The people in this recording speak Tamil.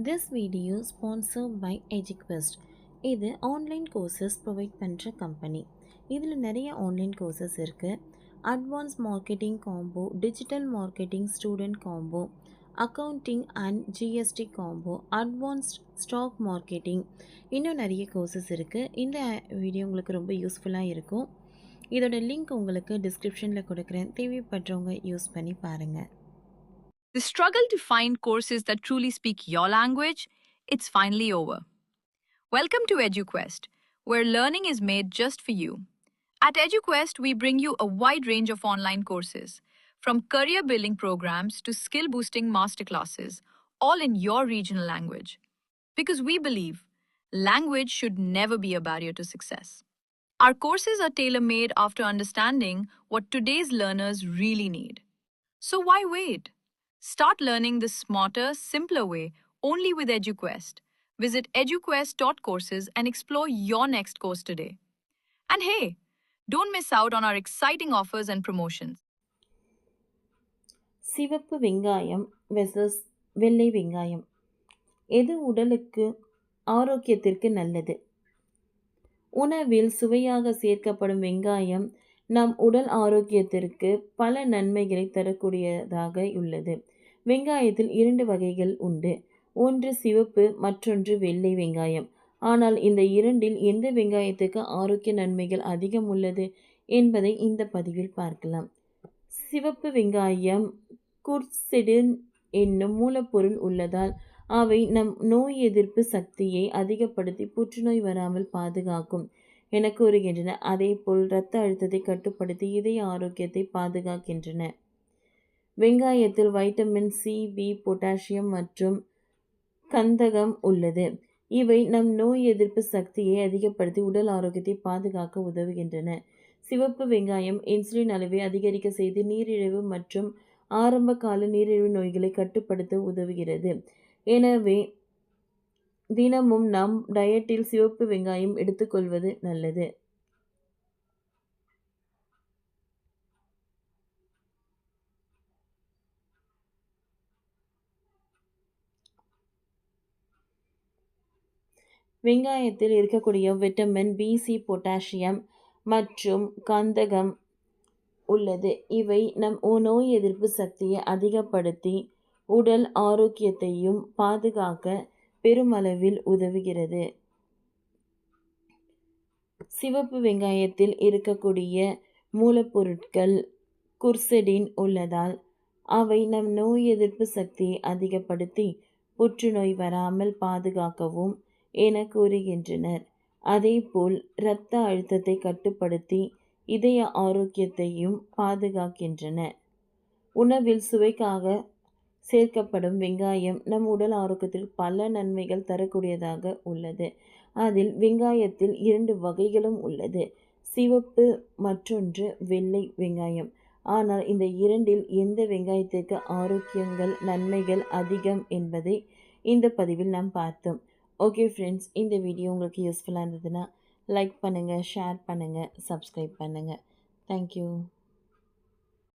This video sponsored by EduQuest. இது ஆன்லைன் கோர்சஸ் ப்ரொவைட் பண்ணுற கம்பெனி. இதில் நிறைய ஆன்லைன் கோர்சஸ் இருக்குது. Advance marketing combo, digital marketing student combo, accounting and GST combo, advanced stock marketing, இன்னும் நிறைய கோர்சஸ் இருக்குது. இந்த வீடியோ உங்களுக்கு ரொம்ப யூஸ்ஃபுல்லாக இருக்கும். இதோட லிங்க் உங்களுக்கு டிஸ்கிரிப்ஷனில் கொடுக்குறேன். தேவைப்படுறவங்க யூஸ் பண்ணி பாருங்கள். The struggle to find courses that truly speak your language, it's finally over. Welcome to EduQuest, where learning is made just for you. At EduQuest, we bring you a wide range of online courses, from career building programs to skill boosting masterclasses, all in your regional language. Because we believe language should never be a barrier to success. Our courses are tailor made after understanding what today's learners really need. So why wait? Start learning the smarter, simpler way only with EduQuest. Visit eduquest.courses and explore your next course today. And hey, don't miss out on our exciting offers and promotions. சிவப்பு வெங்காயம் வெர்சஸ் வெள்ளை வெங்காயம், எது உடலுக்கு ஆரோக்கியத்திற்கு நல்லது? உணவில் சுவையாக சேர்க்கப்படும் வெங்காயம் நம் உடல் ஆரோக்கியத்திற்கு பல நன்மைகளை தரக்கூடியதாக உள்ளது. வெங்காயத்தில் 2 வகைகள் உண்டு. ஒன்று சிவப்பு, மற்றொன்று வெள்ளை வெங்காயம். ஆனால் இந்த இரண்டில் எந்த வெங்காயத்துக்கு ஆரோக்கிய நன்மைகள் அதிகம் உள்ளது என்பதை இந்த பதிவில் பார்க்கலாம். சிவப்பு வெங்காயம் குர்செடின் என்னும் மூலப்பொருள் உள்ளதால் அவை நம் நோய் எதிர்ப்பு சக்தியை அதிகப்படுத்தி புற்றுநோய் வராமல் பாதுகாக்கும் என கூறுகின்றன. அதேபோல் இரத்த அழுத்தத்தை கட்டுப்படுத்தி இதய ஆரோக்கியத்தை பாதுகாக்கின்றன. வெங்காயத்தில் வைட்டமின் சி, பி, பொட்டாசியம் மற்றும் கந்தகம் உள்ளது. இவை நம் நோய் எதிர்ப்பு சக்தியை அதிகப்படுத்தி உடல் ஆரோக்கியத்தை பாதுகாக்க உதவுகின்றன. சிவப்பு வெங்காயம் இன்சுலின் அளவை அதிகரிக்க செய்து நீரிழிவு மற்றும் ஆரம்ப கால நீரிழிவு நோய்களை கட்டுப்படுத்த உதவுகிறது. எனவே தினமும் நம் டயட்டில் சிவப்பு வெங்காயம் எடுத்துக்கொள்வது நல்லது. வெங்காயத்தில் இருக்கக்கூடிய விட்டமின் பி, சி, பொட்டாசியம் மற்றும் கந்தகம் உள்ளது. இவை நம் நோய் எதிர்ப்பு சக்தியை அதிகப்படுத்தி உடல் ஆரோக்கியத்தையும் பாதுகாக்க பெருமளவில் உதவுகிறது. சிவப்பு வெங்காயத்தில் இருக்கக்கூடிய மூலப்பொருட்கள் குர்செடின் உள்ளதால் அவை நம் நோய் எதிர்ப்பு சக்தியை அதிகப்படுத்தி புற்றுநோய் வராமல் பாதுகாக்கவும் என கூறுகின்றனர். அதேபோல் இரத்த அழுத்தத்தை கட்டுப்படுத்தி இதய ஆரோக்கியத்தையும் பாதுகாக்கின்றன. உணவில் சுவைக்காக சேர்க்கப்படும் வெங்காயம் நம் உடல் ஆரோக்கியத்தில் பல நன்மைகள் தரக்கூடியதாக உள்ளது. அதில் வெங்காயத்தில் 2 வகைகளும் உள்ளது. சிவப்பு, மற்றொன்று வெள்ளை வெங்காயம். ஆனால் இந்த இரண்டில் எந்த வெங்காயத்திற்கு ஆரோக்கியங்கள் நன்மைகள் அதிகம் என்பதை இந்த பதிவில் நாம் பார்த்தோம். ஓகே ஃப்ரெண்ட்ஸ், இந்த வீடியோ உங்களுக்கு யூஸ்ஃபுல்லாக இருந்ததுன்னா லைக் பண்ணுங்கள், ஷேர் பண்ணுங்கள், சப்ஸ்கிரைப் பண்ணுங்கள். தேங்க்யூ.